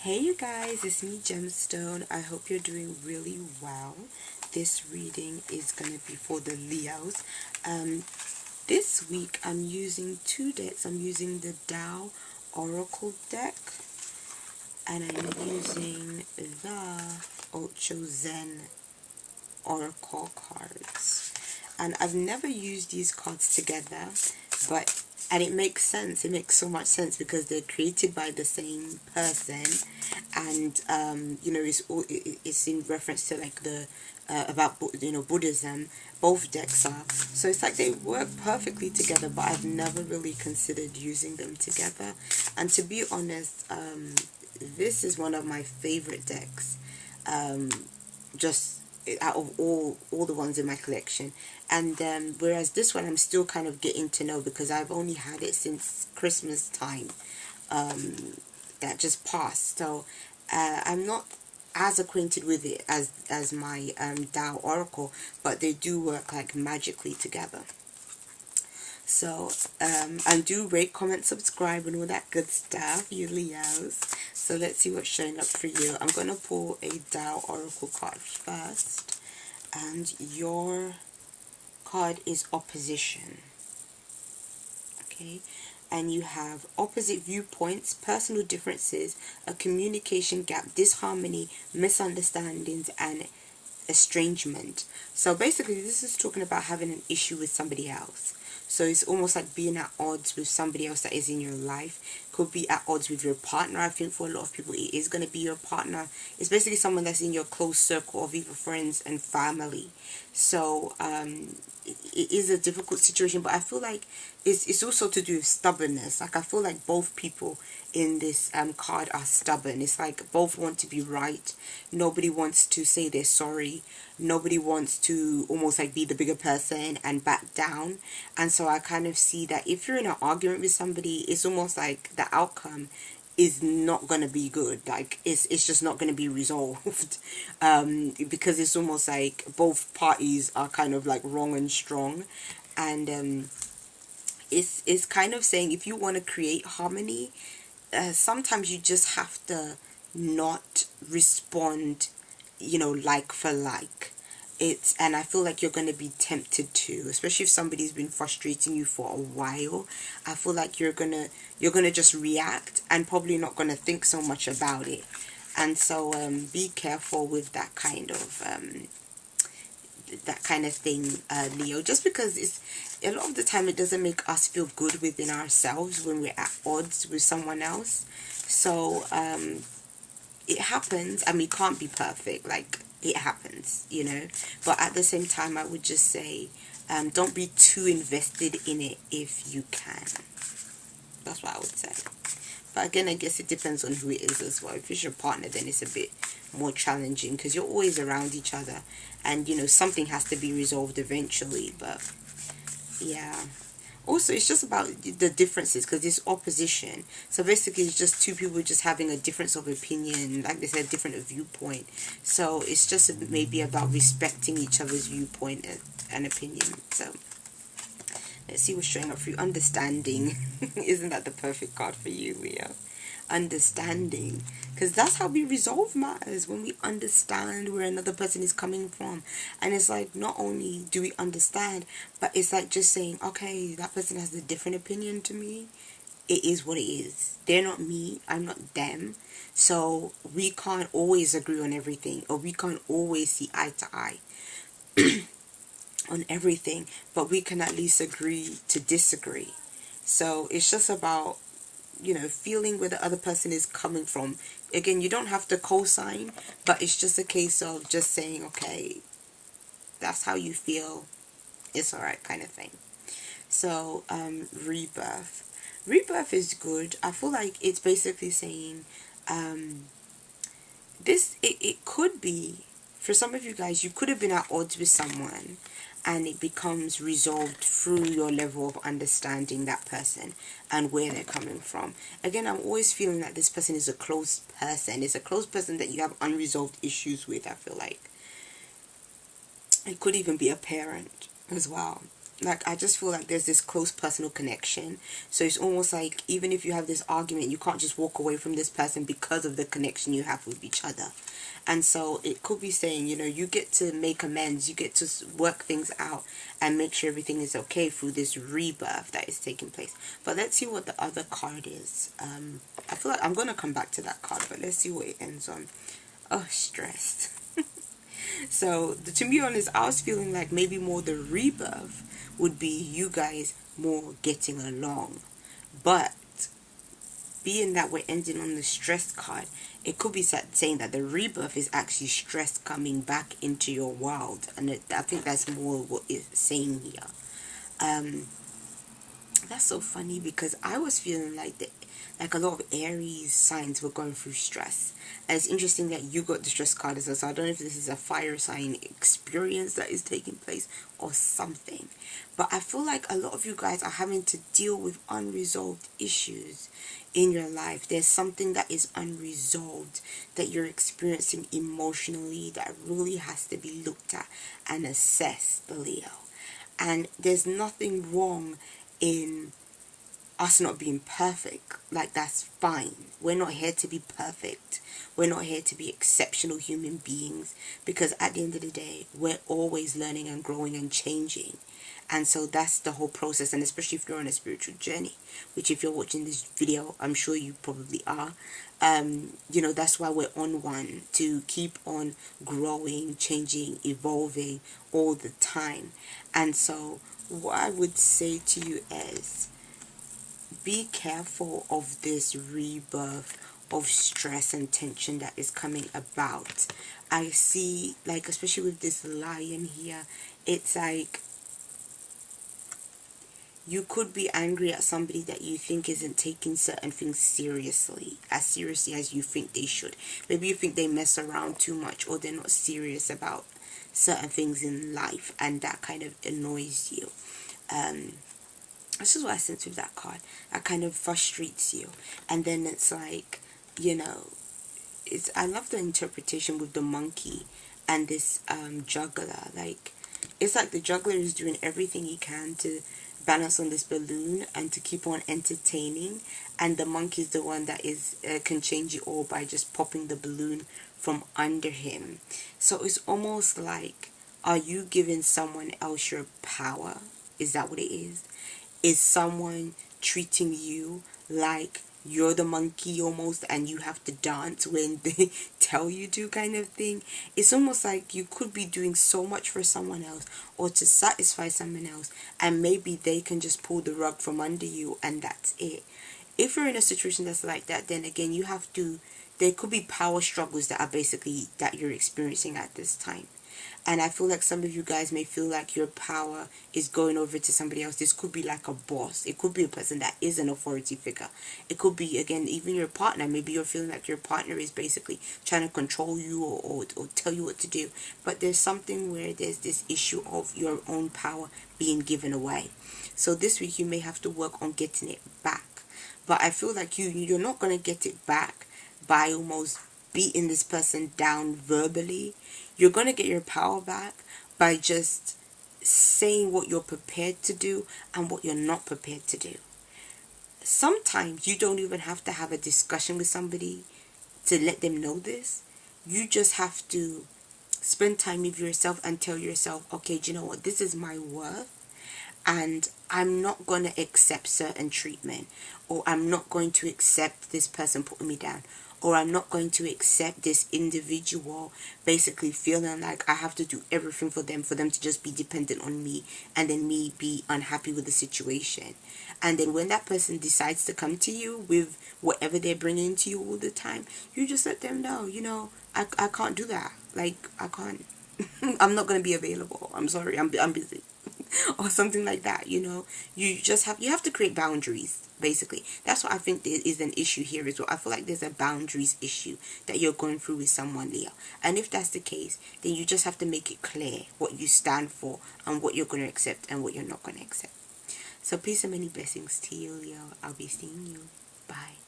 Hey you guys, it's me Gemstone. I hope you're doing really well. This reading is going to be for the Leos. This week I'm using two decks. I'm using the Tao Oracle deck and I'm using the Ocho Zen Oracle cards. And I've never used these cards together, and it makes sense. It makes so much sense because they're created by the same person, and it's in reference to like the about Buddhism. Both decks are, so it's like they work perfectly together. But I've never really considered using them together. And to be honest, this is one of my favorite decks. Just out of all the ones in my collection, and whereas this one I'm still kind of getting to know because I've only had it since Christmas time that just passed, so I'm not as acquainted with it as my Tao Oracle, but they do work like magically together. So, and do rate, comment, subscribe, and all that good stuff, you Leos. So let's see what's showing up for you. I'm going to pull a Tao Oracle card first. And your card is opposition. Okay. And you have opposite viewpoints, personal differences, a communication gap, disharmony, misunderstandings, and estrangement. So basically this is talking about having an issue with somebody else. So it's almost like being at odds with somebody else that is in your life. Could be at odds with your partner. I think for a lot of people it is going to be your partner. It's basically someone that's in your close circle of either friends and family. So it is a difficult situation, but I feel like it's also to do with stubbornness. Like I feel like both people in this card are stubborn. It's like both want to be right. Nobody wants to say they're sorry. Nobody wants to almost like be the bigger person and back down. And so I kind of see that if you're in an argument with somebody, it's almost like the outcome is not going to be good. Like it's just not going to be resolved because it's almost like both parties are kind of like wrong and strong. And it's kind of saying if you want to create harmony, sometimes you just have to not respond, like for like. And I feel like you're going to be tempted to, especially if somebody's been frustrating you for a while. I feel like you're gonna just react and probably not gonna think so much about it. And so be careful with that kind of thing, Leo, just because it's a lot of the time it doesn't make us feel good within ourselves when we're at odds with someone else. So it happens, and we can't be perfect. Like it happens, but at the same time I would just say don't be too invested in it if you can. That's what I would say. But again, I guess it depends on who it is as well. If it's your partner, then it's a bit more challenging because you're always around each other, and something has to be resolved eventually. But yeah, also it's just about the differences because it's opposition. So basically it's just two people just having a difference of opinion, like they said, different viewpoint. So it's just maybe about respecting each other's viewpoint and opinion. So let's see what's showing up for you. Understanding. Isn't that the perfect card for you, Leo? Understanding, because that's how we resolve matters, when we understand where another person is coming from. And it's like not only do we understand, but it's like just saying, okay, that person has a different opinion to me. It is what it is. They're not me, I'm not them. So we can't always agree on everything, or we can't always see eye to eye on everything, but we can at least agree to disagree. So it's just about feeling where the other person is coming from. Again, you don't have to co-sign, but it's just a case of just saying, okay, that's how you feel, it's alright, kind of thing. So rebirth. Rebirth is good. I feel like it's basically saying it could be, for some of you guys, you could have been at odds with someone and it becomes resolved through your level of understanding that person and where they're coming from. Again, I'm always feeling that this person is a close person. It's a close person that you have unresolved issues with, I feel like. It could even be a parent as well. like, I just feel like there's this close personal connection. So it's almost like even if you have this argument, you can't just walk away from this person because of the connection you have with each other. And so it could be saying, you know, you get to make amends, you get to work things out and make sure everything is okay through this rebirth that is taking place. But let's see what the other card is. I feel like I'm going to come back to that card, but let's see what it ends on. Oh, stressed. So, to be honest, I was feeling like maybe more the rebirth would be you guys more getting along. But being that we're ending on the stress card, it could be saying that the rebirth is actually stress coming back into your world. And I think that's more what it's saying here. That's so funny because I was feeling like a lot of Aries signs were going through stress. And it's interesting that you got the stress card as well. So I don't know if this is a fire sign experience that is taking place or something. But I feel like a lot of you guys are having to deal with unresolved issues in your life. There's something that is unresolved that you're experiencing emotionally that really has to be looked at and assessed, Leo. And there's nothing wrong in us not being perfect. Like, that's fine. We're not here to be perfect. We're not here to be exceptional human beings, because at the end of the day, we're always learning and growing and changing. And so that's the whole process. And especially if you're on a spiritual journey, which if you're watching this video, I'm sure you probably are. You know, that's why we're on one, to keep on growing, changing, evolving all the time. And so what I would say to you is, be careful of this rebirth of stress and tension that is coming about. I see, like, especially with this lion here, it's like you could be angry at somebody that you think isn't taking certain things seriously as you think they should. Maybe you think they mess around too much, or they're not serious about certain things in life, and that kind of annoys you. This is what I sense with that card. That kind of frustrates you. And then it's like, you know, I love the interpretation with the monkey and this juggler. Like, it's like the juggler is doing everything he can to balance on this balloon and to keep on entertaining, and the monkey is the one that is can change it all by just popping the balloon from under him. So it's almost like, are you giving someone else your power? Is that what it is? Is someone treating you like you're the monkey almost, and you have to dance when they tell you to, kind of thing? It's almost like you could be doing so much for someone else or to satisfy someone else, and maybe they can just pull the rug from under you, and that's it. If you're in a situation that's like that, then again, you have to, there could be power struggles that are basically that you're experiencing at this time. And I feel like some of you guys may feel like your power is going over to somebody else. This could be like a boss. It could be a person that is an authority figure. It could be, again, even your partner. Maybe you're feeling like your partner is basically trying to control you or tell you what to do. But there's something where there's this issue of your own power being given away. So this week you may have to work on getting it back. But I feel like you're not going to get it back by almost beating this person down verbally. You're going to get your power back by just saying what you're prepared to do and what you're not prepared to do. Sometimes you don't even have to have a discussion with somebody to let them know this. You just have to spend time with yourself and tell yourself, okay, do you know what? This is my worth, and I'm not going to accept certain treatment, or I'm not going to accept this person putting me down, or I'm not going to accept this individual basically feeling like I have to do everything for them to just be dependent on me, and then me be unhappy with the situation. And then when that person decides to come to you with whatever they're bringing to you all the time, you just let them know, you know, I can't do that. Like, I can't. I'm not going to be available. I'm sorry. I'm busy. Or something like that, you know. You have to create boundaries, basically. That's what I think there is an issue here as well. I feel like there's a boundaries issue that you're going through with someone, Leo. And if that's the case, then you just have to make it clear what you stand for and what you're going to accept and what you're not going to accept. So peace and many blessings to you, Leo. I'll be seeing you. Bye.